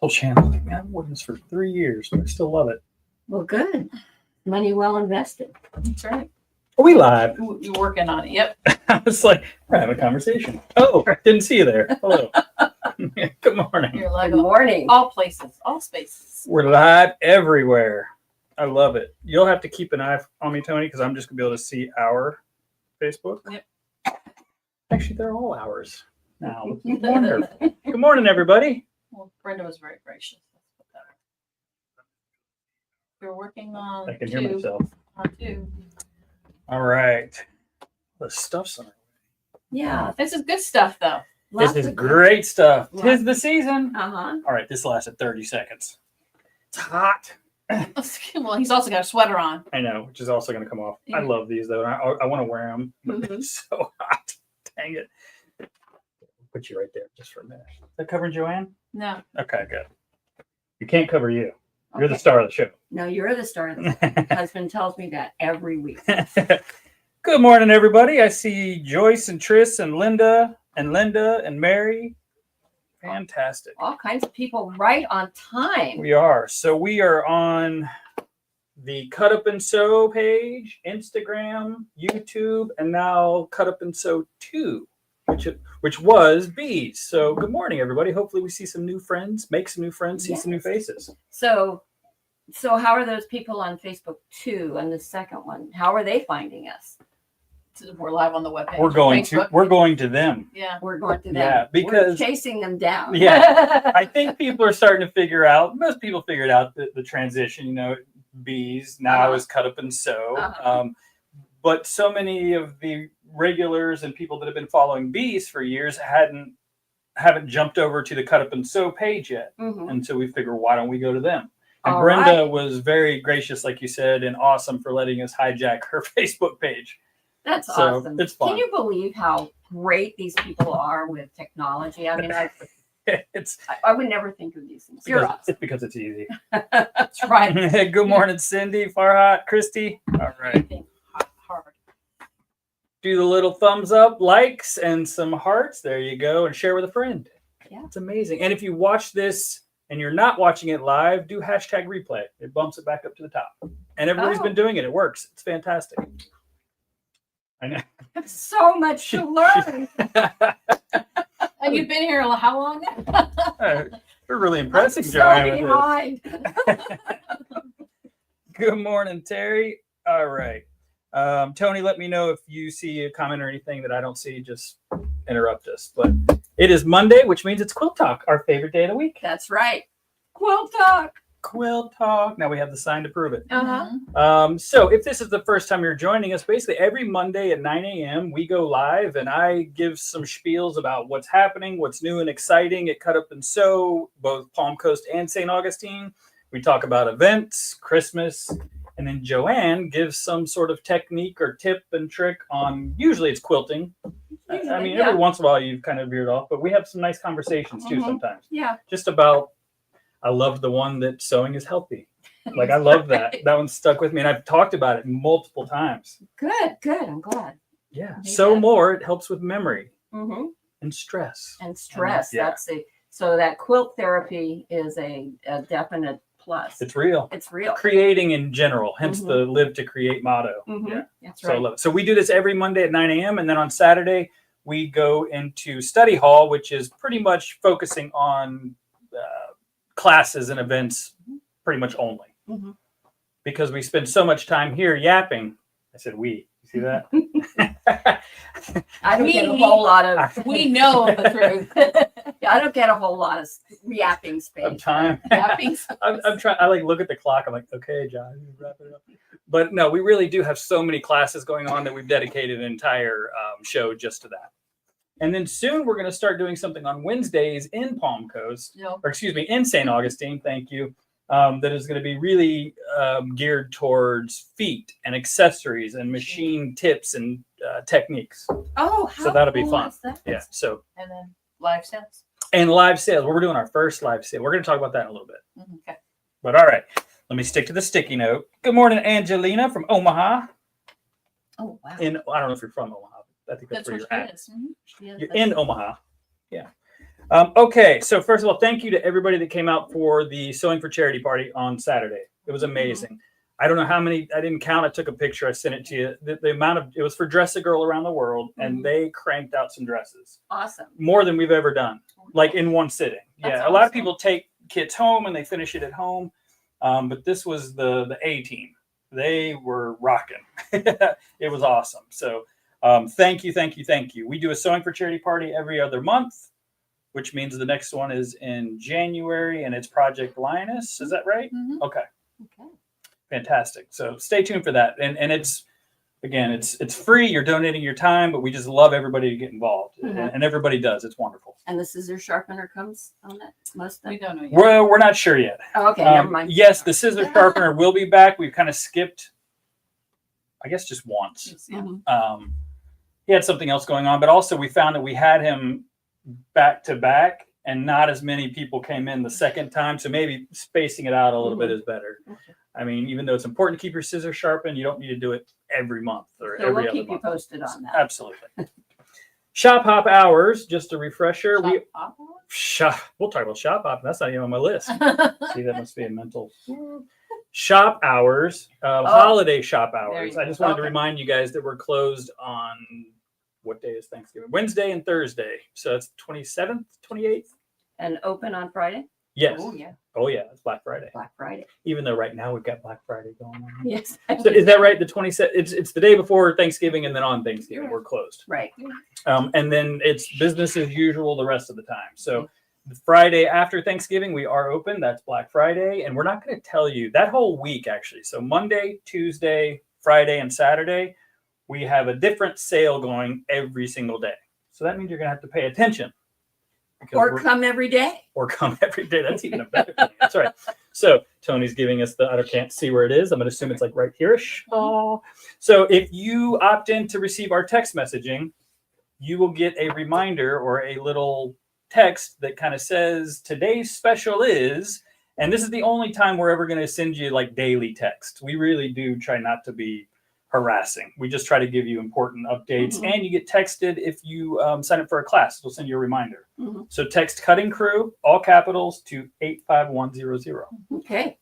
whole channel. I've worked this for 3 years, but I still love it. Well, good. Money well invested. That's right. Are we live? You're working on it. Yep. I was like, we're having a conversation. Oh, didn't see you there. Hello. Good morning. You're like Good morning. all places, all spaces. We're live everywhere. I love it. You'll have to keep an eye on me, Tony, because I'm just going to be able to see our Facebook. Yep. Actually, they're all ours now. Wonderful. Good morning, everybody. Well, Brenda was very gracious. We're working on I can hear myself. two. All right. The stuff's on. Yeah. This is good stuff, though. This is great stuff. Lots. Tis the season. Uh-huh. All right, this lasted 30 seconds. It's hot. Well, he's also got a sweater on. I know, which is also going to come off. I Yeah. love these, though. I want to wear them, but Mhm. it's so hot. Dang it. Put you right there just for a minute. Is that covering Joann? No. Okay, good. You can't cover you. You're the Okay. star of the show. No, you're the star of the My husband tells me that every week. Good morning, everybody. I see Joyce and Triss and Linda and Mary. Fantastic. All kinds of people right on time. We are. So we are on the Cut Up and Sew page, Instagram, YouTube, and now Cut Up and Sew 2, which was bees. So good morning, everybody. Hopefully we see some new friends, make some new friends, see some new faces. So how are those people on Facebook too? And the second one, how are they finding us? We're live on the webpage. We're going to them. Yeah. We're going to them. Yeah, because we're chasing them down. Yeah, I think people are starting to figure out. Most people figured out the transition. You know, bees now is Cut Up and Sew. Uh-huh. But so many of the regulars and people that have been following bees for years haven't jumped over to the Cut Up and Sew page yet. Mhm. And so we figure, why don't we go to them? And All Brenda right. was very gracious, like you said, and awesome for letting us hijack her Facebook page. That's So, awesome. it's fun. Can you believe how great these people are with technology? I mean, I would never think of these things. It's because it's easy. That's right. Good morning, Cindy, Farhat, Christy. All right. Anything hard. Do the little thumbs up, likes, and some hearts. There you go. And share with a friend. Yeah. It's amazing. And if you watch this and you're not watching it live, do hashtag replay. It bumps it back up to the top. And everybody's been doing it. It works. It's fantastic. I know. So much to learn. And you've been here how long? We're really impressing, I'm so Joann. behind. Good morning, Terry. All right. Tony, let me know if you see a comment or anything that I don't see. Just interrupt us. But it is Monday, which means it's Quilt Talk, our favorite day of the week. That's right. Quilt Talk. Quilt Talk. Now we have the sign to prove it. Uh-huh. So if this is the first time you're joining us, basically every Monday at 9 a.m. we go live and I give some spiels about what's happening, what's new and exciting at Cut Up and Sew, both Palm Coast and St. Augustine. We talk about events, Christmas, and then Joann gives some sort of technique or tip and trick on, usually it's quilting. I mean, every once in a while you've kind of veered off, but we have some nice conversations too sometimes. Yeah. Just about, I love the one that sewing is healthy. Like, I love that. That one stuck with me, and I've talked about it multiple times. Good. I'm glad. Yeah. Yeah. Sew more. It helps with memory Mm-hmm. and stress. And stress. Yeah. So that quilt therapy is a definite plus. It's real. It's real. Creating in general, hence Mhm. the Live to Create motto. Mhm. Yeah. That's So I right. love it. So we do this every Monday at 9 a.m. And then on Saturday, we go into study hall, which is pretty much focusing on classes and events pretty much only. Mhm. Because we spend so much time here yapping. I said we. You see that? I don't get a We- whole lot of. We know the truth. I don't get a whole lot of yapping space. Of time. Yapping. I'm trying. I like look at the clock. I'm like, okay, John, you wrap it up. But no, we really do have so many classes going on that we've dedicated an entire show just to that. And then soon we're going to start doing something on Wednesdays in Palm Coast, No. or excuse me, in St. Augustine. Thank you. That is going to be really geared towards feet and accessories and machine tips and techniques. Oh, how So that'll be cool fun. is that? Yeah. So And then live sales. and live sales. Well, we're doing our first live sale. We're going to talk about that in a little bit. Okay. But all right, let me stick to the sticky note. Good morning, Angelina from Omaha. Oh, wow. I don't know if you're from Omaha. I think that's That's where what you're she at. is. Mhm. She is. You're in Omaha. Yeah. Okay, so first of all, thank you to everybody that came out for the Sewing for Charity party on Saturday. It was amazing. I don't know how many, I didn't count. I took a picture. I sent it to you. The amount of, it was for Dress a Girl Around the World, and they cranked out some dresses. Awesome. More than we've ever done, like in one sitting. That's Yeah, a lot of awesome. people take kits home and they finish it at home. But this was the A team. They were rocking. It was awesome. So thank you, thank you, thank you. We do a Sewing for Charity party every other month, which means the next one is in January, and it's Project Lioness. Is that right? Mhm. Okay. Okay. Fantastic. So stay tuned for that. And it's, again, it's free. You're donating your time, but we just love everybody to get involved. And everybody does. It's wonderful. And the scissor sharpener comes on that most of We the don't know yet. We're not sure yet. Oh, okay, never mind. Yes, the scissor sharpener will be back. We've kind of skipped, I guess, just once. Yeah. He had something else going on, but also we found that we had him back to back, and not as many people came in the second time. So maybe spacing it out a little bit is better. Okay. I mean, even though it's important to keep your scissors sharpened, you don't need to do it every month or So every we'll other keep you month. posted on that. Absolutely. Shop hop hours, just a refresher. We'll talk about shop hop. That's not even on my list. See, that must be a mental. Shop hours, holiday shop hours. you I go. just wanted to Okay. remind you guys that we're closed on, what day is Thanksgiving? Wednesday and Thursday. So it's 27th, 28th? And open on Friday? Yes. Oh, yeah. Oh, yeah. It's Black Friday. Black Friday. Even though right now we've got Black Friday going on. Yes. So is that right? The 27th? It's the day before Thanksgiving, and then on Thanksgiving we're closed. Right. And then it's business as usual the rest of the time. So the Friday after Thanksgiving, we are open. That's Black Friday. And we're not going to tell you that whole week, actually. So Monday, Tuesday, Friday, and Saturday, we have a different sale going every single day. So that means you're going to have to pay attention. because Or we're- come every day. or come every day. That's even a better thing. That's right. So Tony's giving us I can't see where it is. I'm going to assume it's like right here-ish. Oh. So if you opt in to receive our text messaging, you will get a reminder or a little text that kind of says today's special is, and this is the only time we're ever going to send you like daily text. We really do try not to be harassing. We just try to give you important updates, and you get texted if you sign up for a class. We'll send you a reminder. So text Cutting Crew, all capitals, to 85100. Okay,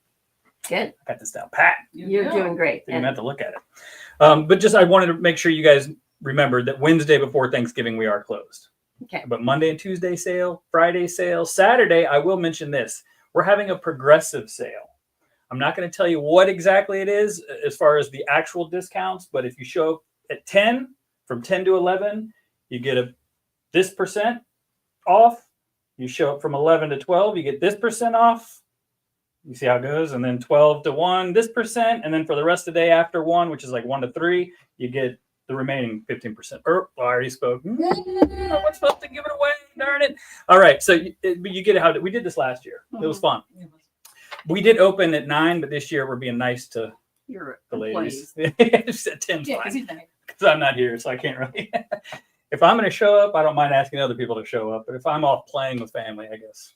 good. I got this down pat. You're doing great. Didn't even have to look at it. But just I wanted to make sure you guys remembered that Wednesday before Thanksgiving we are closed. Okay. But Monday and Tuesday sale, Friday sale, Saturday, I will mention this. We're having a progressive sale. I'm not going to tell you what exactly it is as far as the actual discounts, but if you show up at 10, from 10 to 11, you get this percent off. You show up from 11 to 12, you get this percent off. You see how it goes? And then 12 to 1, this percent. And then for the rest of the day after 1, which is like 1 to 3, you get the remaining 15%. I already spoke. I wasn't supposed to give it away. Darn it. All right. So you get how we did this last year. It was fun. We did open at 9, but this year we're being nice to Your the ladies. employees. Just at 10 Yeah, fine. because Because I'm not here, so I can't really. If I'm going to show up, I don't mind asking other people to show up. But if I'm off playing with family, I guess,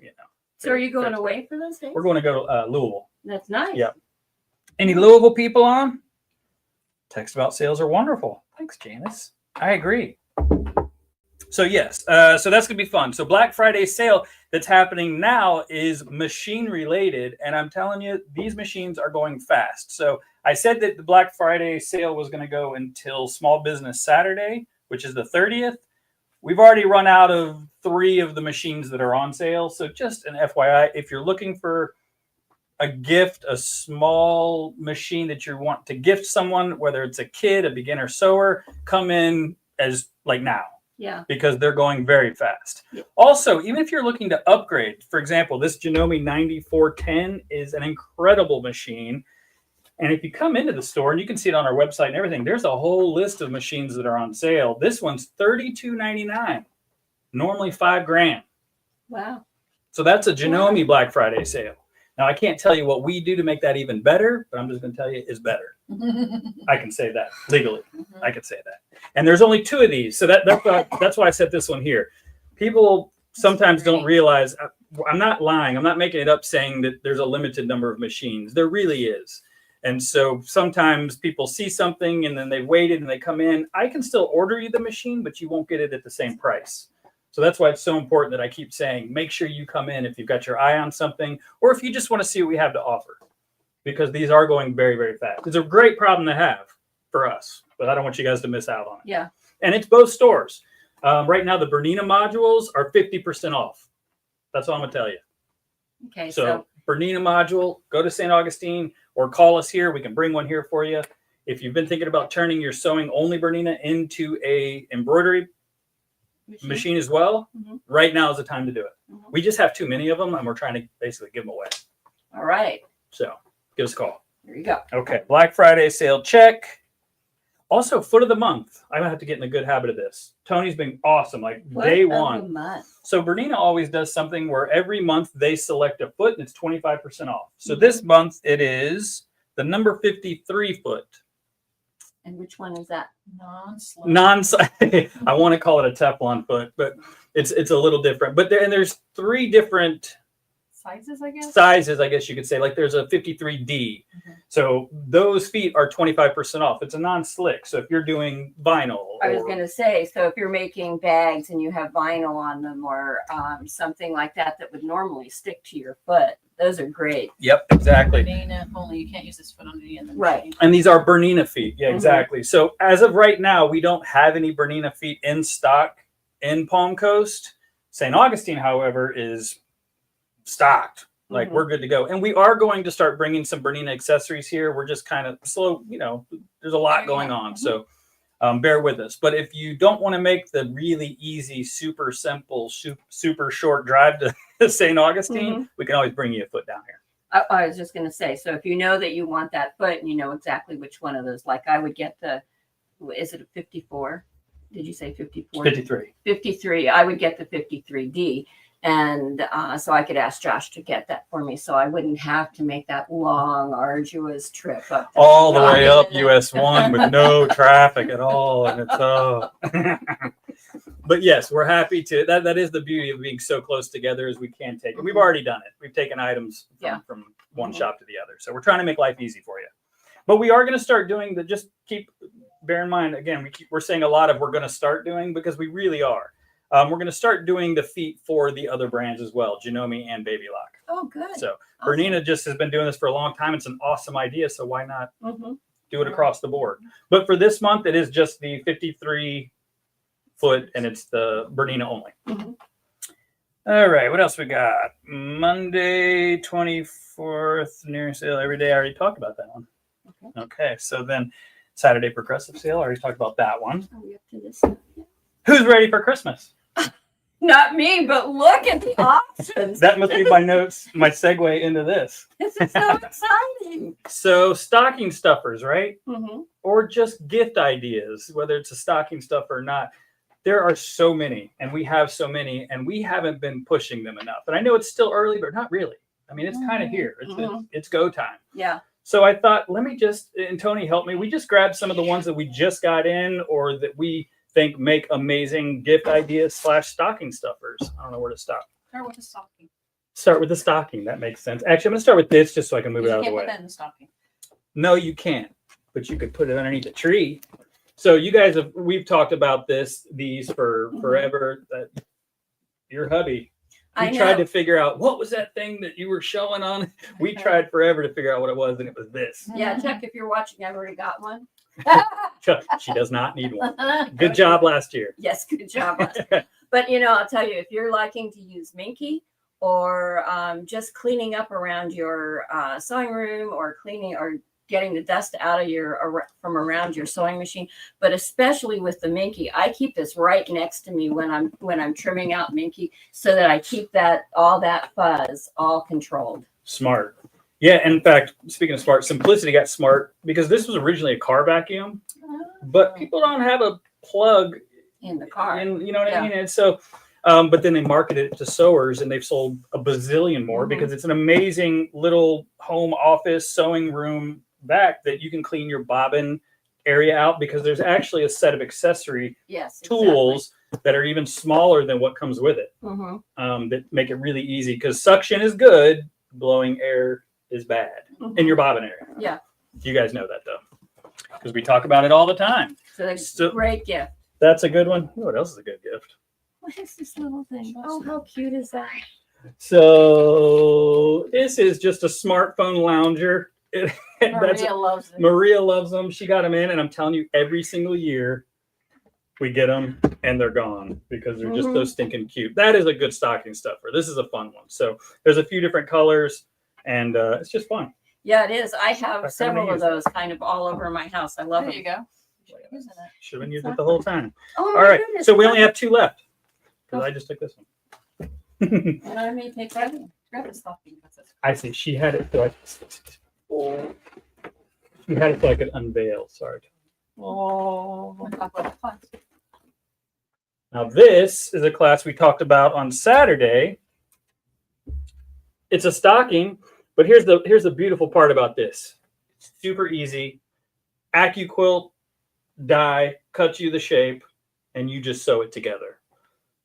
So are you going away for those days? We're going to go to Louisville. That's nice. Yeah. Any Louisville people on? Text about sales are wonderful. Thanks, Janice. I agree. So yes, so that's gonna be fun. So Black Friday sale that's happening now is machine related, and I'm telling you, these machines are going fast. So I said that the Black Friday sale was gonna go until Small Business Saturday, which is the 30th. We've already run out of 3 of the machines that are on sale. So just an FYI, if you're looking for a gift, a small machine that you want to gift someone, whether it's a kid, a beginner sewer, come in as like now. Yeah. Because they're going very fast. Yeah. Also, even if you're looking to upgrade, for example, this Janome 9410 is an incredible machine. And if you come into the store, and you can see it on our website and everything, there's a whole list of machines that are on sale. This one's $32.99, normally $5,000. Wow. So that's a Janome Black Friday sale. Now, I can't tell you what we do to make that even better, but I'm just going to tell you it's better. I can say that legally. I can say that. And there's only 2 of these. So that's why I set this one here. People sometimes don't realize, I'm not lying. I'm not making it up saying that there's a limited number of machines. There really is. And so sometimes people see something and then they've waited and they come in. I can still order you the machine, but you won't get it at the same price. So that's why it's so important that I keep saying, make sure you come in if you've got your eye on something, or if you just want to see what we have to offer, because these are going very, very fast. It's a great problem to have for us, but I don't want you guys to miss out on it. Yeah. And it's both stores. Right now, the Bernina modules are 50% off. That's all I'm going to tell you. Okay. So Bernina module, go to St. Augustine or call us here. We can bring one here for you. If you've been thinking about turning your sewing only Bernina into a embroidery machine as well, right now is the time to do it. We just have too many of them, and we're trying to basically give them away. All right. So give us a call. There you go. Okay. Black Friday sale, check. Also, foot of the month. I'm gonna have to get in a good habit of this. Tony's been awesome, like day one. So Bernina always does something where every month they select a foot and it's 25% off. So this month it is the number 53 foot. And which one is that? I want to call it a Teflon foot, but it's a little different. But there's 3 different sizes, I guess. Sizes, I guess you could say. Like there's a 53D. So those feet are 25% off. It's a non-slick. So if you're doing vinyl, I was going to say, so if you're making bags and you have vinyl on them or something like that that would normally stick to your foot, those are great. Yep, exactly. Bernina only, you can't use this foot on any of them. Right. And these are Bernina feet. Yeah, exactly. So as of right now, we don't have any Bernina feet in stock in Palm Coast. St. Augustine, however, is stocked. Like we're good to go. And we are going to start bringing some Bernina accessories here. We're just kind of slow, there's a lot going on. So bear with us. But if you don't want to make the really easy, super simple, super short drive to St. Augustine, we can always bring you a foot down here. I was just going to say, so if you know that you want that foot and you know exactly which one of those, like I would get is it a 54? Did you say 54? 53. 53. I would get the 53D. And so I could ask Josh to get that for me so I wouldn't have to make that long, arduous trip up there. All the way up US 1 with no traffic at all. And it's But yes, we're happy to. That is the beauty of being so close together as we can take it. We've already done it. We've taken items from one shop to the other. So we're trying to make life easy for you. But we are going to start doing bear in mind, again, we're saying a lot of we're going to start doing because we really are. We're going to start doing the feet for the other brands as well, Janome and Baby Lock. Oh, good. So Bernina just has been doing this for a long time. It's an awesome idea. So why not do it across the board? But for this month, it is just the 53 foot and it's the Bernina only. All right. What else we got? Monday, 24th, near sale every day. I already talked about that one. Okay. So then Saturday progressive sale. I already talked about that one. Are we up to this? Who's ready for Christmas? Not me, but look at the options. That must be my notes, my segue into this. This is so exciting. So stocking stuffers, right? Or just gift ideas, whether it's a stocking stuffer or not. There are so many, and we have so many, and we haven't been pushing them enough. And I know it's still early, but not really. I mean, it's kind of here. It's go time. Yeah. So I thought, let me and Tony helped me. We just grabbed some of the ones that we just got in or that we think make amazing gift ideas / stocking stuffers. I don't know where to start. Start with the stocking. Start with the stocking. That makes sense. Actually, I'm going to start with this just so I can move it out of the way. You can't put that in the stocking. No, you can't. But you could put it underneath a tree. So you guys we've talked about these for forever. Your hubby. We tried to figure out what was that thing that you were showing on. We tried forever to figure out what it was, and it was this. Yeah, Chuck, if you're watching, I've already got one. She does not need one. Good job last year. Yes, good job. But I'll tell you, if you're liking to use Minky or just cleaning up around your sewing room or cleaning or getting the dust out of from around your sewing machine, but especially with the Minky, I keep this right next to me when I'm trimming out Minky so that I keep all that fuzz all controlled. Smart. Yeah, in fact, speaking of smart, Simplicity got smart because this was originally a car vacuum, but people don't have a plug in the car. You know what I mean? And so, but then they marketed it to sewers and they've sold a bazillion more because it's an amazing little home office sewing room vac that you can clean your bobbin area out because there's actually a set of accessory tools that are even smaller than what comes with it that make it really easy because suction is good, blowing air is bad in your bobbin area. Yeah. You guys know that though, because we talk about it all the time. So that's a great gift. That's a good one. What else is a good gift? What is this little thing? Oh, how cute is that? So this is just a smartphone lounger. Maria loves it. Maria loves them. She got them in, and I'm telling you, every single year we get them and they're gone because they're just so stinking cute. That is a good stocking stuffer. This is a fun one. So there's a few different colors, and it's just fun. Yeah, it is. I have several of those kind of all over my house. I love There them. you go. Should have been using it the whole time. Oh, All right, goodness. so we only have 2 left because I just took this one. And I may take that. Grab the stocking. I see. She had it so she had it so I could unveil. Sorry. Oh. Now this is a class we talked about on Saturday. It's a stocking, but here's the beautiful part about this. It's super easy. AccuQuilt die cuts you the shape, and you just sew it together.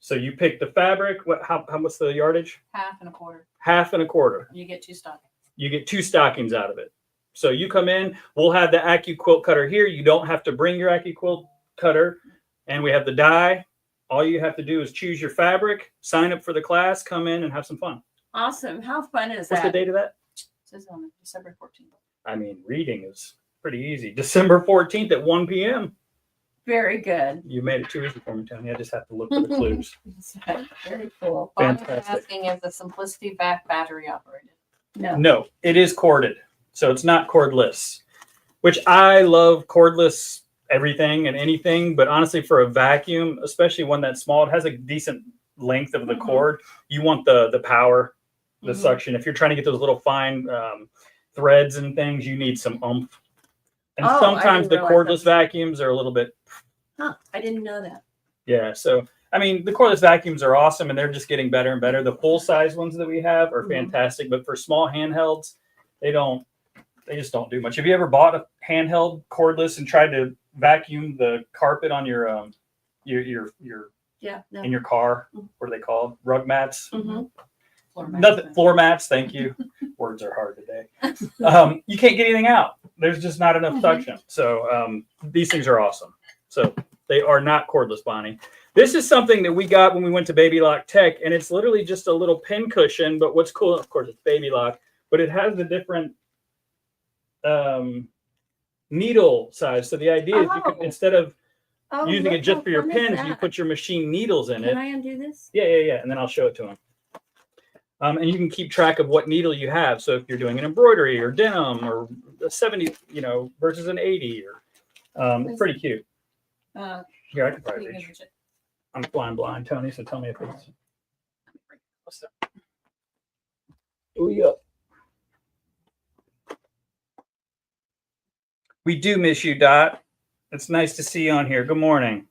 So you pick the fabric. How what's the yardage? 1/2 1/4. 1/2 1/4. You get 2 stockings. You get 2 stockings out of it. So you come in, we'll have the AccuQuilt cutter here. You don't have to bring your AccuQuilt cutter. And we have the die. All you have to do is choose your fabric, sign up for the class, come in and have some fun. Awesome. How fun is What's the that? date of that? It says on December 14th. I mean, reading is pretty easy. December 14th at 1 p.m. Very good. You made it too easy for me, Tony. I just have to look for the clues. Very cool. Fantastic. Asking if the Simplicity back battery operated. No. No, it is corded. So it's not cordless, which I love cordless everything and anything. But honestly, for a vacuum, especially one that small, it has a decent length of the cord. You want the power, the suction. If you're trying to get those little fine threads and things, you need some oomph. And sometimes the cordless vacuums are a little bit. Huh, I didn't know that. Yeah. So, I mean, the cordless vacuums are awesome and they're just getting better and better. The full size ones that we have are fantastic, but for small handhelds, they just don't do much. Have you ever bought a handheld cordless and tried to vacuum the carpet on your Yeah. No. in your car? What are they called? Rug mats? Floor Floor mats. Thank you. Words are hard today. You can't get anything out. There's just not enough suction. So these things are awesome. So they are not cordless, Bonnie. This is something that we got when we went to Baby Lock Tech, and it's literally just a little pin cushion. But what's cool, of course, it's Baby Lock, but it has the different needle size. So the idea is you can, instead of using it just for your pins, you put your machine needles in it. Can I undo this? Yeah. And then I'll show it to him. And you can keep track of what needle you have. So if you're doing an embroidery or denim or a 70, versus an 80, or it's pretty cute. Here, I can probably reach. I'm flying blind, Tony. So tell me if it's. Oh yeah. We do miss you, Dot. It's nice to see you on here. Good morning.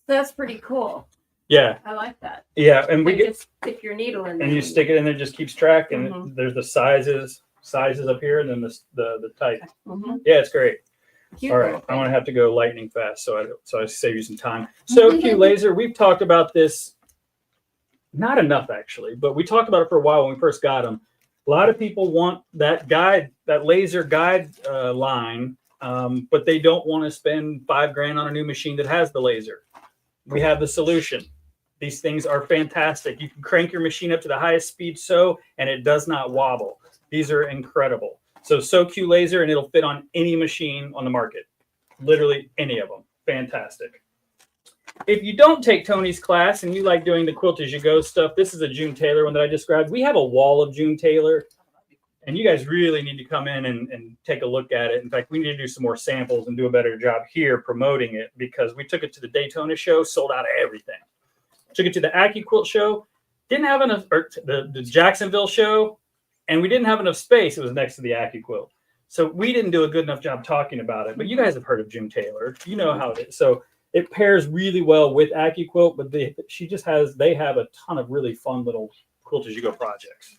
That's pretty cool. Yeah. I like that. Yeah, and we You get just stick your needle in there. and you stick it in there, it just keeps track, and there's the sizes up here, and then the type. Yeah, it's great. Cute. All right, I'm gonna have to go lightning fast, so I save you some time. So Q laser, we've talked about this, not enough actually, but we talked about it for a while when we first got them. A lot of people want that guide, that laser guide line, but they don't want to spend $5,000 on a new machine that has the laser. We have the solution. These things are fantastic. You can crank your machine up to the highest speed sew, and it does not wobble. These are incredible. So SewQ laser, and it'll fit on any machine on the market. Literally any of them. Fantastic. If you don't take Tony's class and you like doing the quilt as you go stuff, this is a June Taylor one that I described. We have a wall of June Taylor, and you guys really need to come in and take a look at it. In fact, we need to do some more samples and do a better job here promoting it, because we took it to the Daytona show, sold out of everything. Took it to the AccuQuilt show, didn't have enough, or the Jacksonville show, and we didn't have enough space. It was next to the AccuQuilt. So we didn't do a good enough job talking about it, but you guys have heard of June Taylor. You know how it is. So it pairs really well with AccuQuilt, but they have a ton of really fun little quilt as you go projects.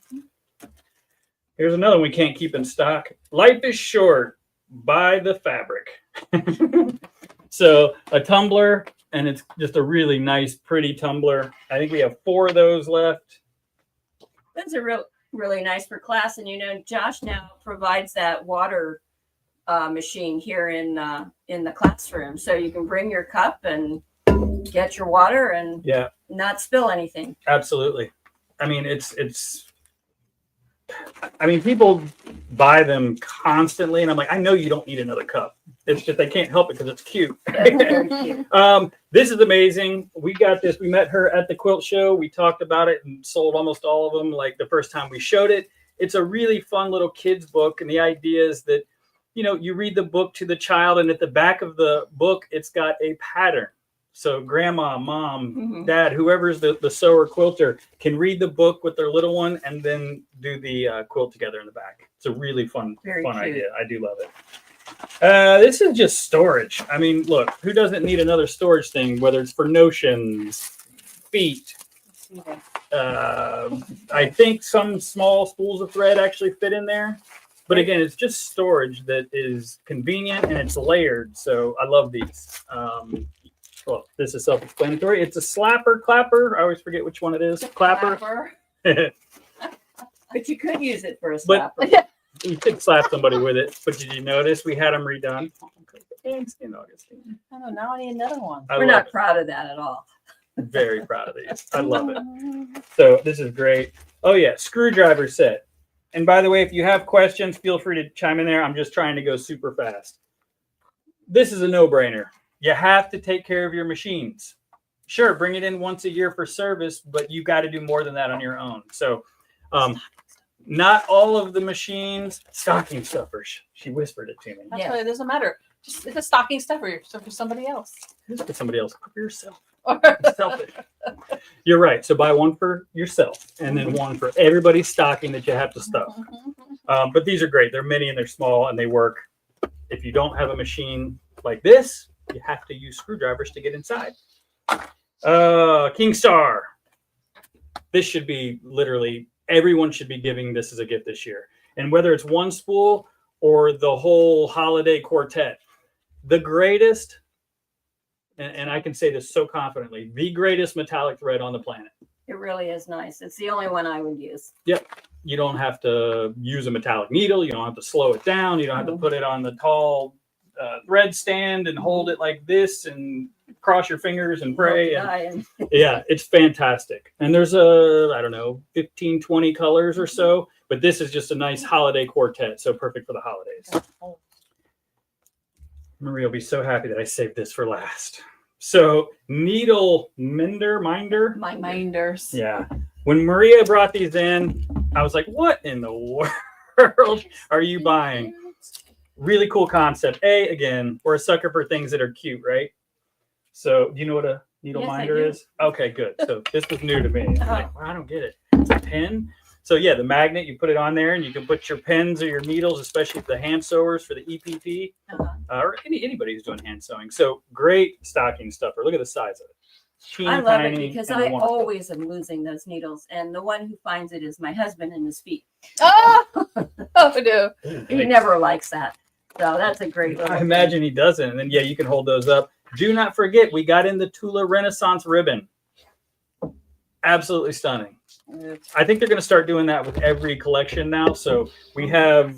Here's another one we can't keep in stock. Life is short. Buy the fabric. So a tumbler, and it's just a really nice, pretty tumbler. I think we have 4 of those left. That's really nice for class. And Josh now provides that water machine here in the classroom, so you can bring your cup and get your water. And Yeah, not spill anything. Absolutely. I mean, people buy them constantly, and I'm like, I know you don't need another cup. It's just they can't help it because it's cute. Very cute. This is amazing. We got this. We met her at the quilt show. We talked about it and sold almost all of them like the first time we showed it. It's a really fun little kid's book, and the idea is that, you read the book to the child, and at the back of the book, it's got a pattern. So grandma, mom, dad, whoever's the sewer quilter can read the book with their little one and then do the quilt together in the back. It's a really fun idea. I do love it. This is just storage. I mean, look, who doesn't need another storage thing, whether it's for notions, feet. I think some small spools of thread actually fit in there. But again, it's just storage that is convenient and it's layered. So I love these. Well, this is self-explanatory. It's a slapper, clapper. I always forget which one it is. Clapper. But you could use it for a slapper. You could slap somebody with it. But did you notice we had them redone? Thanks, Augustine. I don't know. Now I need another one. We're not proud of that at all. Very proud of these. I love it. So this is great. Oh, yeah. Screwdriver set. And by the way, if you have questions, feel free to chime in there. I'm just trying to go super fast. This is a no-brainer. You have to take care of your machines. Sure, bring it in once a year for service, but you got to do more than that on your own. So not all of the machines, stocking stuffers. She whispered it to me. That's why it doesn't matter. Just it's a stocking stuffer for somebody else. Just for somebody else. For yourself. Selfish. You're right. So buy one for yourself and then one for everybody's stocking that you have to stuff. But these are great. They're mini and they're small and they work. If you don't have a machine like this, you have to use screwdrivers to get inside. King Star. This should be literally, everyone should be giving this as a gift this year. And whether it's one spool or the whole holiday quartet, the greatest, and I can say this so confidently, the greatest metallic thread on the planet. It really is nice. It's the only one I would use. Yep. You don't have to use a metallic needle. You don't have to slow it down. You don't have to put it on the tall thread stand and hold it like this and cross your fingers and pray. And, yeah, it's fantastic. And there's 15, 20 colors or so, but this is just a nice holiday quartet. So perfect for the holidays. Maria will be so happy that I saved this for last. So needle minders. Yeah. When Maria brought these in, I was like, what in the world are you buying? Really cool concept. Again, we're a sucker for things that are cute, right? So do you know what a needle minder is? Okay, good. So this was new to me. I'm like, well, I don't get it. It's a pen. So yeah, the magnet, you put it on there and you can put your pens or your needles, especially the hand sewers for the EPP, or anybody who's doing hand sewing. So great stocking stuffer. Look at the size of it. I love it because I always am losing those needles. And the one who finds it is my husband and his feet. Oh no. He never likes that. So that's a great little I imagine he doesn't. And then, yeah, you can hold those up. Do not forget, we got in the Tula Renaissance ribbon. Absolutely stunning. I think they're going to start doing that with every collection now. So we have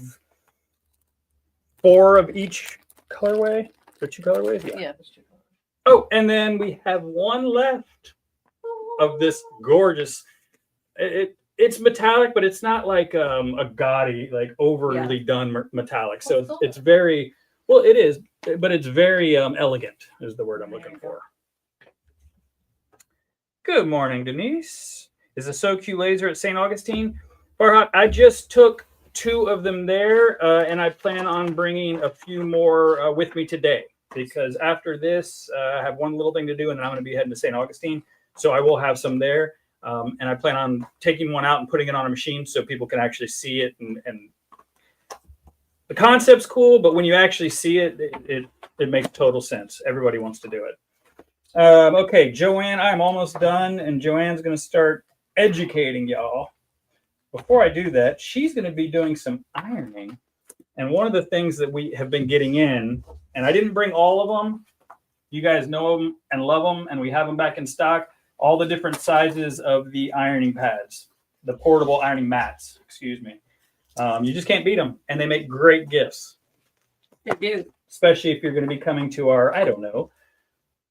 4 of each colorway. There 2 colorways? Yeah, there's 2 colorways. Oh, and then we have 1 left of this gorgeous. It's metallic, but it's not like a gaudy, like overly done metallic. So it's very, well, it is, but it's very elegant is the word I'm looking for. Good morning, Denise. Is a So Cute laser at St. Augustine? Farhat, I just took 2 of them there, and I plan on bringing a few more with me today because after this, I have one little thing to do, and then I'm going to be heading to St. Augustine. So I will have some there, and I plan on taking one out and putting it on a machine so people can actually see it. And the concept's cool, but when you actually see it, it makes total sense. Everybody wants to do it. Okay, Joann, I'm almost done, and Joann's going to start educating y'all. Before I do that, she's going to be doing some ironing. And one of the things that we have been getting in, and I didn't bring all of them. You guys know them and love them, and we have them back in stock. All the different sizes of the ironing pads, the portable ironing mats, excuse me. You just can't beat them, and they make great gifts. They do. Especially if you're going to be coming to our, I don't know,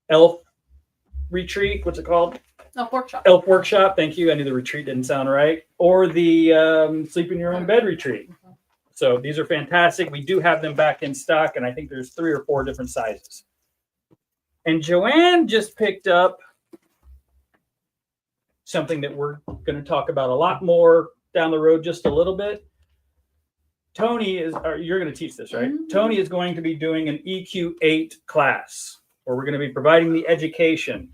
elf retreat. What's it called? No, workshop. Elf Workshop. Thank you. I knew the retreat didn't sound right. Or the sleep in your own bed retreat. So these are fantastic. We do have them back in stock, and I think there's 3 or 4 different sizes. And Joann just picked up something that we're going to talk about a lot more down the road, just a little bit. Tony is, you're going to teach this, right? Mm-hmm. Tony is going to be doing an EQ8 class, where we're going to be providing the education.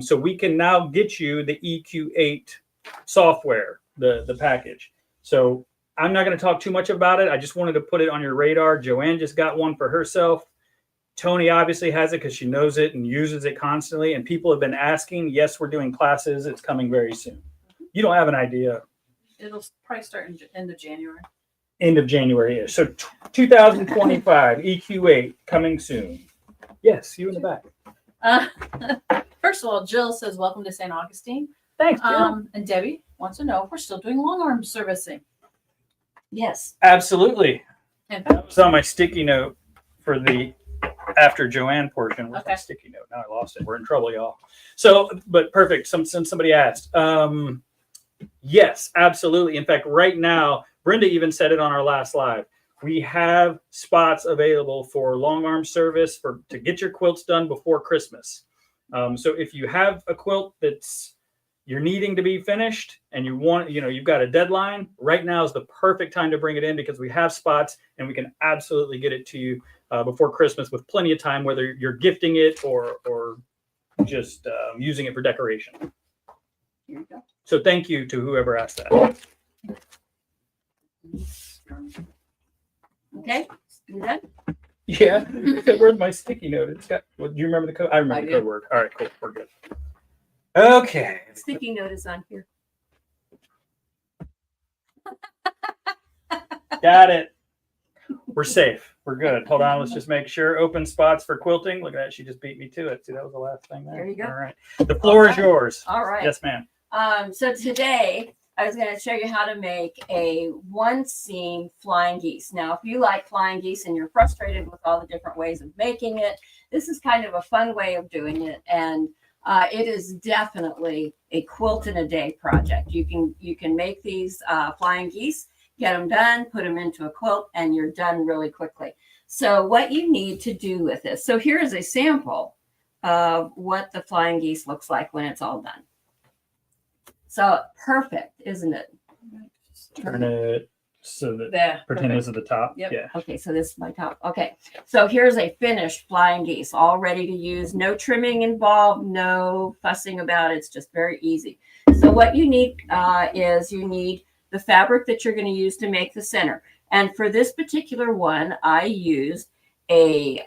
So we can now get you the EQ8 software, the package. So I'm not going to talk too much about it. I just wanted to put it on your radar. Joann just got one for herself. Tony obviously has it because she knows it and uses it constantly. And people have been asking. Yes, we're doing classes. It's coming very soon. You don't have an idea. It'll probably start in end of January. End of January. So 2025 EQ8 coming soon. Yes, you in the back. First of all, Jill says, welcome to St. Augustine. Thanks, Jill. And Debbie wants to know if we're still doing long arm servicing. Yes. Absolutely. And That was on my sticky note for the after Joann portion. Where's my Okay. sticky note? Now I lost it. We're in trouble, y'all. So, but perfect. Since somebody asked. Yes, absolutely. In fact, right now, Brenda even said it on our last live. We have spots available for long arm service to get your quilts done before Christmas. So if you have a quilt that's you're needing to be finished and you've got a deadline, right now is the perfect time to bring it in because we have spots and we can absolutely get it to you before Christmas with plenty of time, whether you're gifting it or just using it for decoration. Here you go. So thank you to whoever asked that. Okay. You done? Yeah. Where's my sticky note? It's got. Well, do you remember the code? I remember I the do. code word. All right, cool. We're good. Okay. Sticky note is on here. Got it. We're safe. We're good. Hold on. Let's just make sure. Open spots for quilting. Look at that. She just beat me to it. See, that was the last thing there. There you go. All right. The floor is yours. All right. Yes, ma'am. So today I was going to show you how to make a one seam flying geese. Now, if you like flying geese and you're frustrated with all the different ways of making it, this is kind of a fun way of doing it. And it is definitely a quilt in a day project. You can make these flying geese, get them done, put them into a quilt, and you're done really quickly. So what you need to do with this. So here is a sample of what the flying geese looks like when it's all done. So perfect, isn't it? Turn it so that There. pretend this is the top. Yep. Yeah. Okay, so this is my top. Okay, so here's a finished flying geese, all ready to use. No trimming involved, no fussing about it. It's just very easy. So what you need is you need the fabric that you're going to use to make the center. And for this particular one, I used a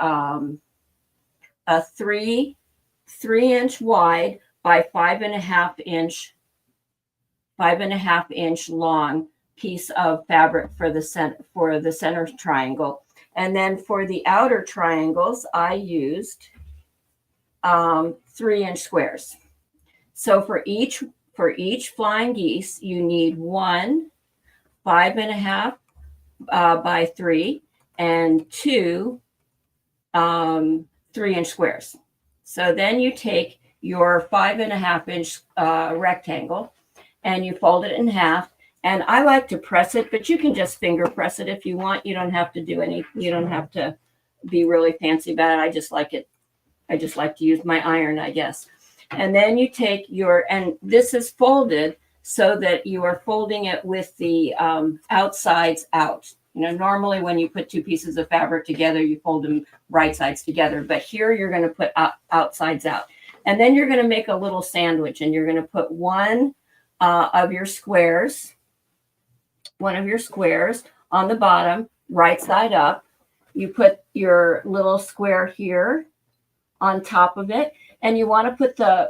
3-inch wide by 5.5 inch long piece of fabric for the center triangle. And then for the outer triangles, I used 3-inch squares. So for each flying geese, you need one 5.5 by 3 and two 3-inch squares. So then you take your 5.5 inch rectangle and you fold it in half. And I like to press it, but you can just finger press it if you want. You don't have to do you don't have to be really fancy about it. I just like it. I just like to use my iron, I guess. And then you take and this is folded so that you are folding it with the outsides out. You know, normally when you put two pieces of fabric together, you fold them right sides together. But here you're going to put outsides out. And then you're going to make a little sandwich, and you're going to put one of your squares on the bottom, right side up. You put your little square here on top of it, and you want to put you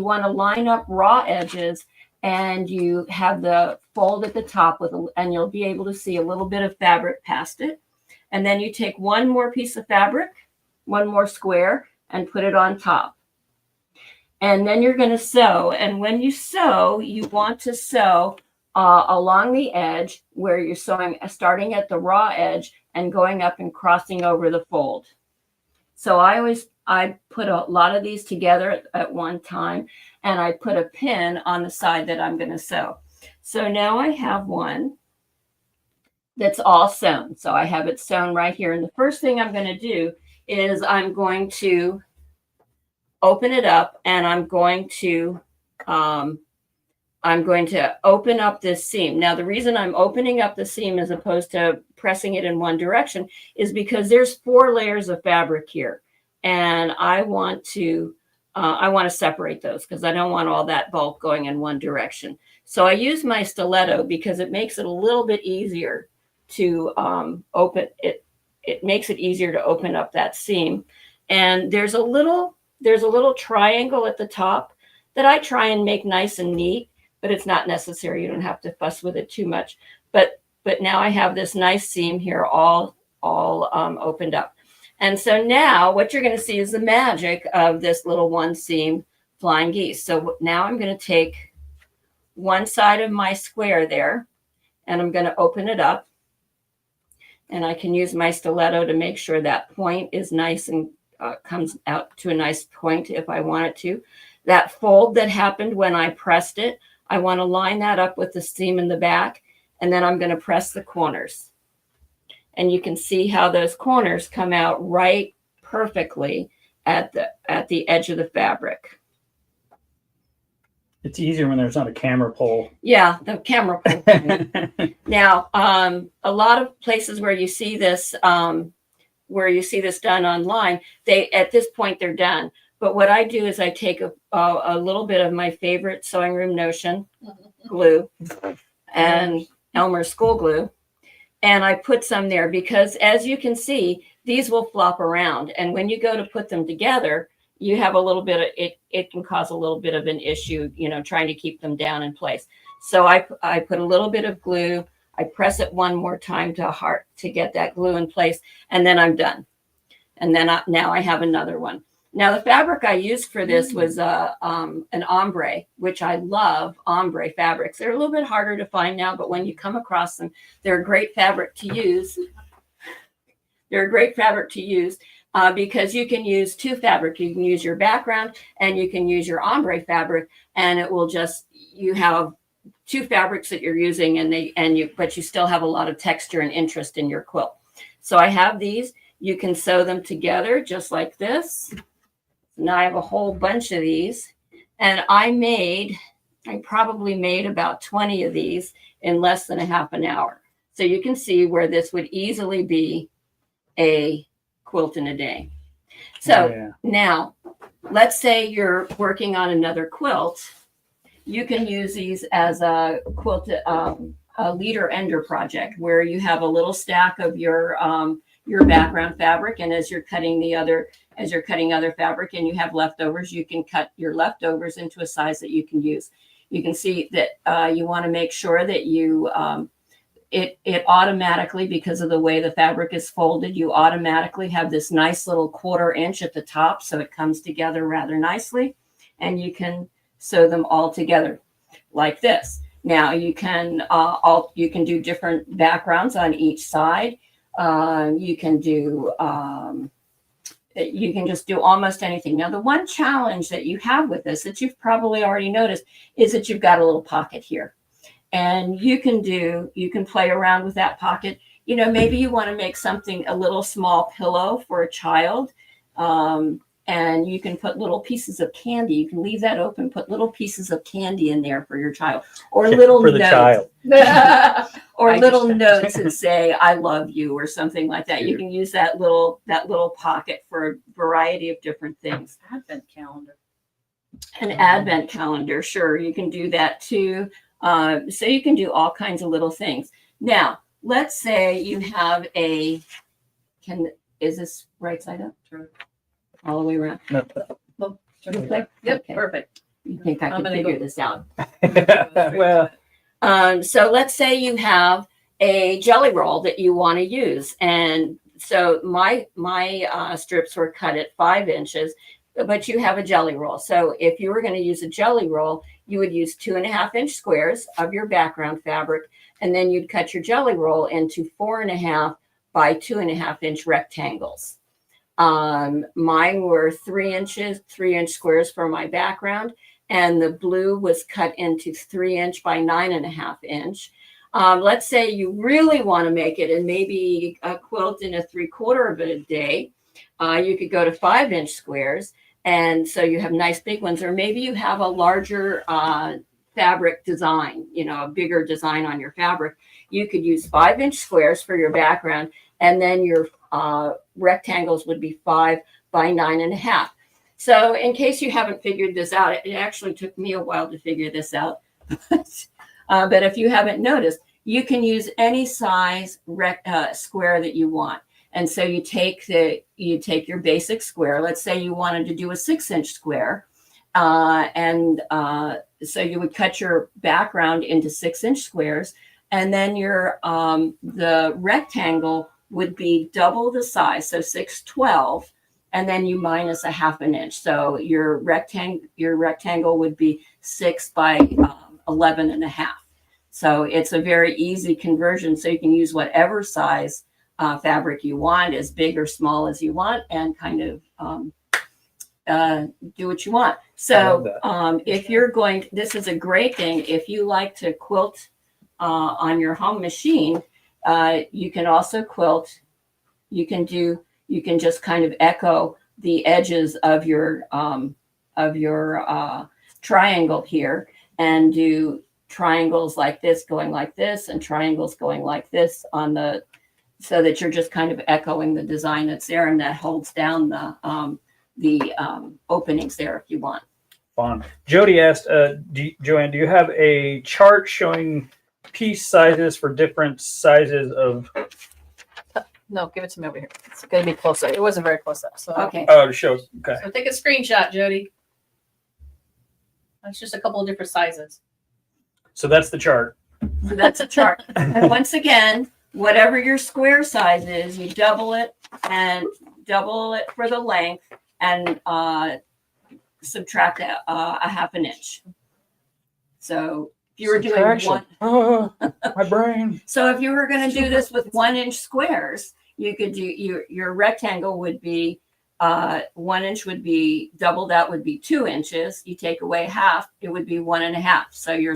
want to line up raw edges, and you have the fold at the top and you'll be able to see a little bit of fabric past it. And then you take one more piece of fabric, one more square, and put it on top. And then you're going to sew. And when you sew, you want to sew along the edge where you're sewing, starting at the raw edge and going up and crossing over the fold. So I put a lot of these together at one time, and I put a pin on the side that I'm going to sew. So now I have one that's all sewn. So I have it sewn right here. And the first thing I'm going to do is I'm going to open it up, and I'm going to open up this seam. Now, the reason I'm opening up the seam as opposed to pressing it in one direction is because there's 4 layers of fabric here. And I want to separate those because I don't want all that bulk going in one direction. So I use my stiletto because it makes it a little bit easier to open it. It makes it easier to open up that seam. And there's a little triangle at the top that I try and make nice and neat, but it's not necessary. You don't have to fuss with it too much. But now I have this nice seam here all opened up. And so now what you're going to see is the magic of this little one seam flying geese. So now I'm going to take one side of my square there, and I'm going to open it up. And I can use my stiletto to make sure that point is nice and comes out to a nice point if I want it to. That fold that happened when I pressed it, I want to line that up with the seam in the back, and then I'm going to press the corners. And you can see how those corners come out right perfectly at the edge of the fabric. It's easier when there's not a camera pole. Yeah, the camera pole. Now, a lot of places where you see this done online, at this point they're done. But what I do is I take a little bit of my favorite sewing room notion glue and Elmer's school glue, and I put some there because, as you can see, these will flop around. And when you go to put them together, you have a little bit of it can cause a little bit of an issue, trying to keep them down in place. So I put a little bit of glue. I press it one more time to get that glue in place, and then I'm done. And then now I have another one. Now, the fabric I used for this was an ombre, which I love ombre fabrics. They're a little bit harder to find now, but when you come across them, they're a great fabric to use. Because you can use 2 fabric. You can use your background and you can use your ombre fabric, and it will you have 2 fabrics that you're using, but you still have a lot of texture and interest in your quilt. So I have these. You can sew them together just like this. Now I have a whole bunch of these, and I probably made about 20 of these in less than a half an hour. So you can see where this would easily be a quilt in a day. So Now let's say you're working on another quilt. You can use these as a quilt, a leader ender project, where you have a little stack of your background fabric, and as you're cutting other fabric and you have leftovers, you can cut your leftovers into a size that you can use. You can see that you want to make sure that you it automatically, because of the way the fabric is folded, you automatically have this nice little 1/4 inch at the top, so it comes together rather nicely, and you can sew them all together like this. Now you can do different backgrounds on each side. You can just do almost anything. Now, the one challenge that you have with this, that you've probably already noticed, is that you've got a little pocket here. And you can play around with that pocket. Maybe you want to make something, a little small pillow for a child. And you can put little pieces of candy. You can leave that open, put little pieces of candy in there for your child, or little for the notes. child. Or little notes that say "I love you" or something like that. You can use that little pocket for a variety of different things. Advent calendar. An advent calendar, sure, you can do that too. So you can do all kinds of little things. Now, let's say you have is this right side up? Or all the way around? No. Yep, Okay. perfect. You think I can figure this out? Well, so let's say you have a jelly roll that you want to use. And so my strips were cut at 5 inches, but you have a jelly roll. So if you were going to use a jelly roll, you would use 2.5 inch squares of your background fabric, and then you'd cut your jelly roll into 4.5 by 2.5 inch rectangles. Mine were 3 inch squares for my background, and the blue was cut into 3-inch by 9.5 inch. Let's say you really want to make it and maybe a quilt in a 3/4 of a day. You could go to 5-inch squares. And so you have nice big ones, or maybe you have a larger fabric design, a bigger design on your fabric. You could use 5-inch squares for your background, and then your rectangles would be 5 by 9.5. So in case you haven't figured this out, it actually took me a while to figure this out. But if you haven't noticed, you can use any size square that you want. And so you take your basic square. Let's say you wanted to do a 6-inch square. So you would cut your background into 6-inch squares. And then the rectangle would be double the size. So 6/12. And then you minus 1/2 inch. So your rectangle would be 6 by 11.5. So it's a very easy conversion. So you can use whatever size fabric you want, as big or small as you want, and kind of do what you want. So if you're this is a great thing. If you like to quilt on your home machine, you can also quilt. You can just kind of echo the edges of your triangle here, and do triangles like this going like this, and triangles going like this so that you're just kind of echoing the design that's there, and that holds down the openings there if you want. Fun. Jody asked, Joann, do you have a chart showing piece sizes for different sizes of? No, give it to me over here. It's going to be close up. It wasn't very close up. So Okay. Oh, it shows. Okay. So take a screenshot, Jody. That's just a couple of different sizes. So that's the chart. So that's a chart. And once again, whatever your square size is, you double it for the length, and subtract a 1/2 inch. So if you were doing one, my brain. So if you were going to do this with 1-inch squares, you could do your rectangle would be 1 inch would be double, that would be 2 inches. You take away half, it would be 1.5. So your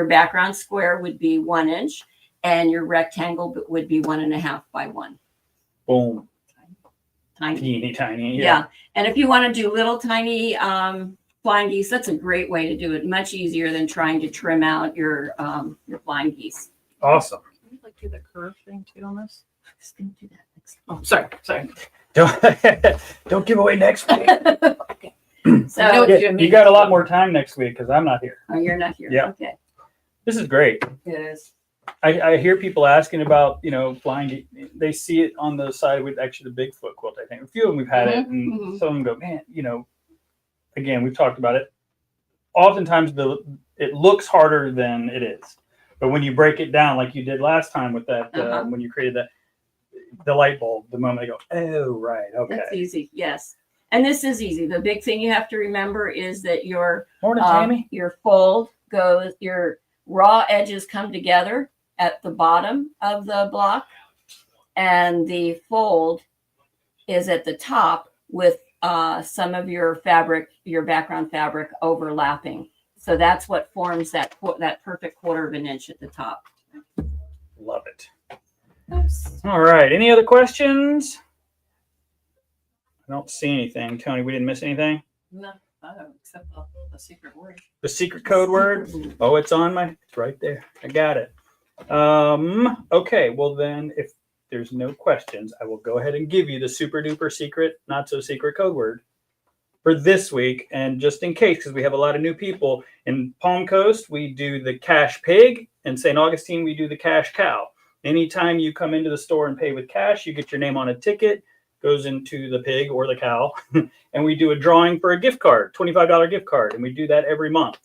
background square would be 1 inch, and your rectangle would be 1.5 by 1. Boom. Tiny. Teeny. Yeah. And if you want to do little tiny flying geese, that's a great way to do it. Much easier than trying to trim out your flying geese. Awesome. Can you do the curve thing too on this? Just gonna do that next. Oh, sorry. Don't give away next week. Okay. So You got a lot more time next week because I'm not here. Oh, you're not here. Yeah. Okay. This is great. It is. I hear people asking about, flying. They see it on the side with actually the Bigfoot quilt. I think a few of them we've had it, and some of them go, man. Again, we've talked about it. Oftentimes, it looks harder than it is, but when you break it down, like you did last time with that, when you created the light bulb, the moment they go, oh right, okay, That's easy. Yes, and this is easy. The big thing you have to remember is that your fold goes, your raw edges come together at the bottom of the block, and the fold is at the top with some of your background fabric overlapping. So that's what forms that perfect 1/4 of an inch at the top. Love it. Oops. All right. Any other questions? I don't see anything. Tony, we didn't miss anything? No, except the secret word. The secret code word? Oh, it's right there. I got it. Okay. Well, then if there's no questions, I will go ahead and give you the super duper secret, not so secret code word for this week. And just in case, because we have a lot of new people in Palm Coast, we do the cash pig. In St. Augustine, we do the cash cow. Anytime you come into the store and pay with cash, you get your name on a ticket, goes into the pig or the cow, and we do a drawing for a gift card, $25 gift card, and we do that every month.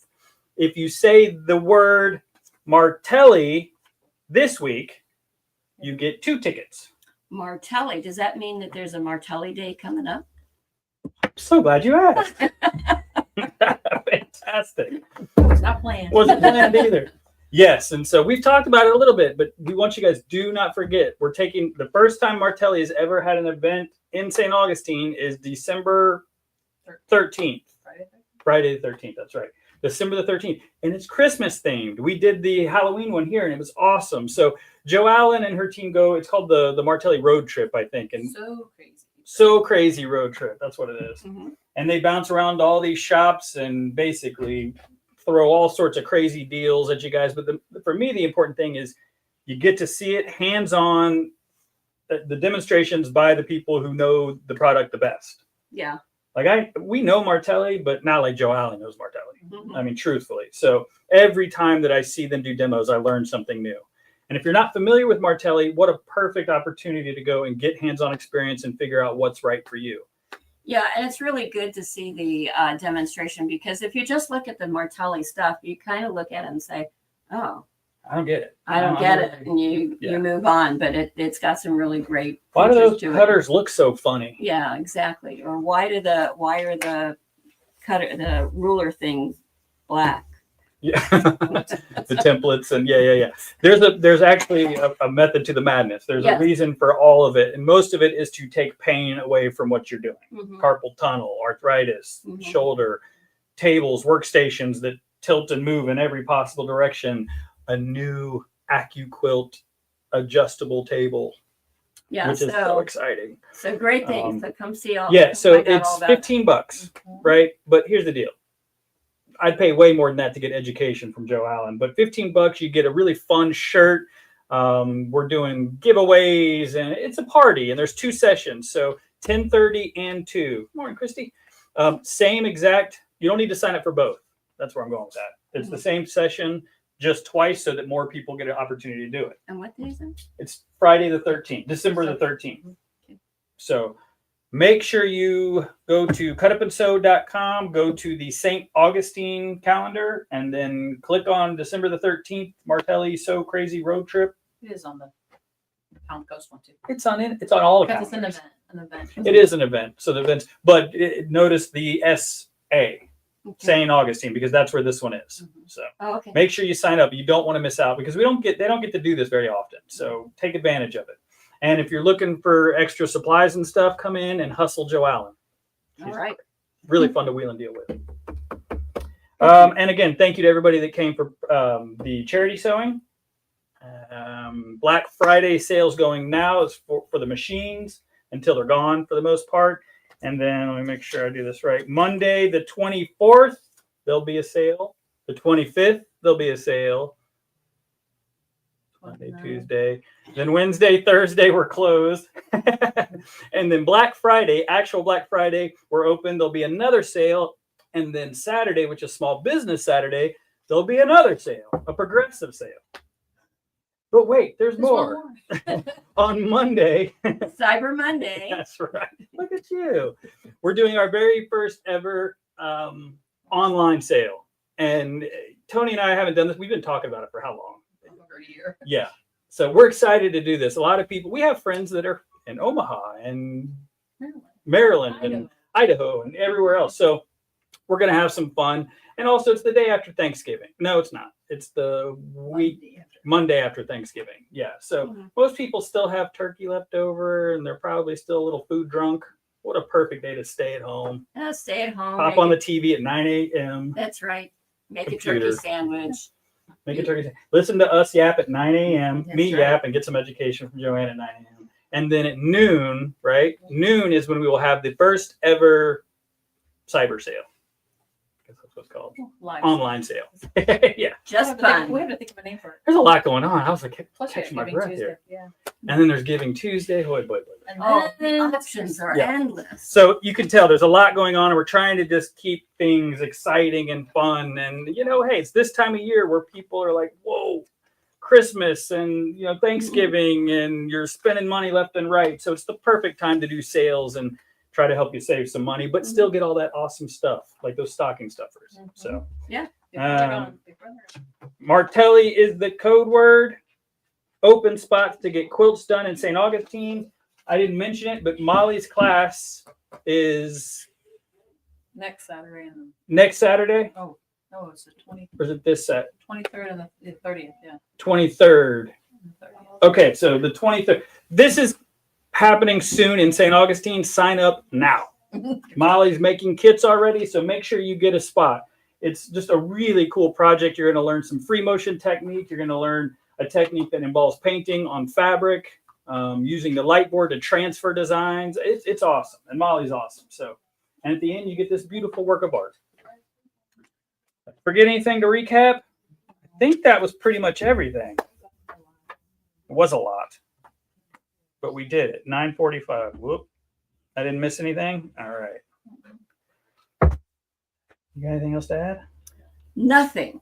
If you say the word Martelli this week, you get 2 tickets. Martelli, does that mean that there's a Martelli Day coming up? I'm so glad you asked. Fantastic. It's not planned. Wasn't planned either. Yes, and so we've talked about it a little bit, but we want you guys, do not forget, we're taking the first time Martelli has ever had an event in St. Augustine is December 13th. Friday the 13th, that's right. December the 13th. And it's Christmas themed. We did the Halloween one here and it was awesome. So Joann and her team go, it's called the Martelli Road Trip, I think. And so crazy road trip. That's what it is. Mm-hmm. And they bounce around all these shops and basically throw all sorts of crazy deals at you guys. But for me, the important thing is you get to see it hands-on, the demonstrations by the people who know the product the best. Yeah. Like we know Martelli, but not like Joann knows Martelli. Mm-hmm. I mean, truthfully. So every time that I see them do demos, I learn something new. And if you're not familiar with Martelli, what a perfect opportunity to go and get hands-on experience and figure out what's right for you. Yeah, and it's really good to see the demonstration, because if you just look at the Martelli stuff, you kind of look at it and say, oh, I don't get it. I don't get it. And you move on, but it's got some really great Why do those to cutters look so funny? Yeah, exactly. Or why are the ruler things black? Yeah, the templates and yeah. There's actually a method to the madness. There's a reason for all of it, and most of it is to take pain away from what you're doing. Mm-hmm. Carpal tunnel, arthritis, shoulder, tables, workstations that tilt and move in every possible direction. A new Quilt adjustable table, which is so exciting. So great things. So come see all. Yeah, so it's $15, right? But here's the deal. I'd pay way more than that to get education from Joann, but $15, you get a really fun shirt. We're doing giveaways and it's a party, and there's 2 sessions. So 10:30 and 2. Morning, Christy. Same exact, you don't need to sign up for both. That's where I'm going with that. It's the same session, just twice, so that more people get an opportunity to do it. And what day is it? It's Friday the 13th, December the 13th. Okay. So make sure you go to cutupandsew.com, go to the St. Augustine calendar, and then click on December the 13th, Martelli So Crazy Road Trip. It is on the Palm Coast one too. It's on all of it. It's an event. It is an event. So the events, but notice the SA. St. Augustine, because that's where this one is. So make sure you sign up. You don't want to miss out, because they don't get to do this very often. So take advantage of it. And if you're looking for extra supplies and stuff, come in and hustle Joann. All right. Really fun to wheel and deal with. And again, thank you to everybody that came for the charity sewing. Black Friday sales going now is for the machines until they're gone for the most part. And then let me make sure I do this right. Monday, the 24th, there'll be a sale. The 25th, there'll be a sale. Monday, Tuesday. Then Wednesday, Thursday, we're closed. And then Black Friday, actual Black Friday, we're open. There'll be another sale. And then Saturday, which is Small Business Saturday, there'll be another sale, a progressive sale. But wait, there's more. On Monday. Cyber Monday. That's right. Look at you. We're doing our very first ever online sale. And Tony and I haven't done this. We've been talking about it for how long? Over a year. Yeah. So we're excited to do this. A lot of people, we have friends that are in Omaha and Maryland and Idaho and everywhere else. So we're going to have some fun. And also, it's the day after Thanksgiving. No, it's not. It's the Monday after Thanksgiving. Yeah. So most people still have turkey left over, and they're probably still a little food drunk. What a perfect day to stay at home. Stay at home. Pop on the TV at 9 a.m. That's right. Make a turkey sandwich. Make a turkey sandwich. Listen to us yap at 9 a.m. That's Me right. yap and get some education from Joann at 9 a.m. And then at noon, right? Noon is when we will have the first ever cyber sale. That's what it's called. Online sale. Yeah. Just fun. We have to think of a name for it. There's a lot going on. I was like, Plus, catching my Giving breath Tuesday. here. Yeah. And then there's Giving Tuesday. Boy. And The options are endless. So you can tell there's a lot going on, and we're trying to just keep things exciting and fun. And, hey, it's this time of year where people are like, whoa, Christmas and, Thanksgiving, and you're spending money left and right. So it's the perfect time to do sales and try to help you save some money, but still get all that awesome stuff, like those stocking stuffers. So Martelli is the code word. Open spots to get quilts done in St. Augustine. I didn't mention it, but Molly's class is next Saturday. next Saturday. Oh, Oh, it's the Or is it this set? 23rd and the 30th, yeah. 23rd. 30th. Okay, so the 23rd. This is happening soon in St. Augustine. Sign up now. Molly's making kits already, so make sure you get a spot. It's just a really cool project. You're going to learn some free motion technique. You're going to learn a technique that involves painting on fabric, using the light board to transfer designs. It's awesome, and Molly's awesome. So, and at the end, you get this beautiful work of art. Forget anything to recap? I think that was pretty much everything. It was a lot, but we did it. 9:45. Whoop. I didn't miss anything? All right. You got anything else to add? Nothing.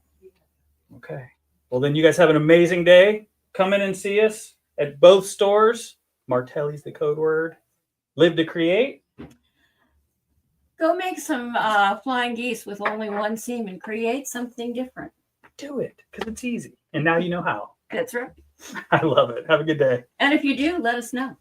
Okay. Well, then you guys have an amazing day. Come in and see us at both stores. Martelli's the code word. Live to create. Go make some flying geese with only one seam and create something different. Do it because it's easy. And now you know how. That's right. I love it. Have a good day. And if you do, let us know.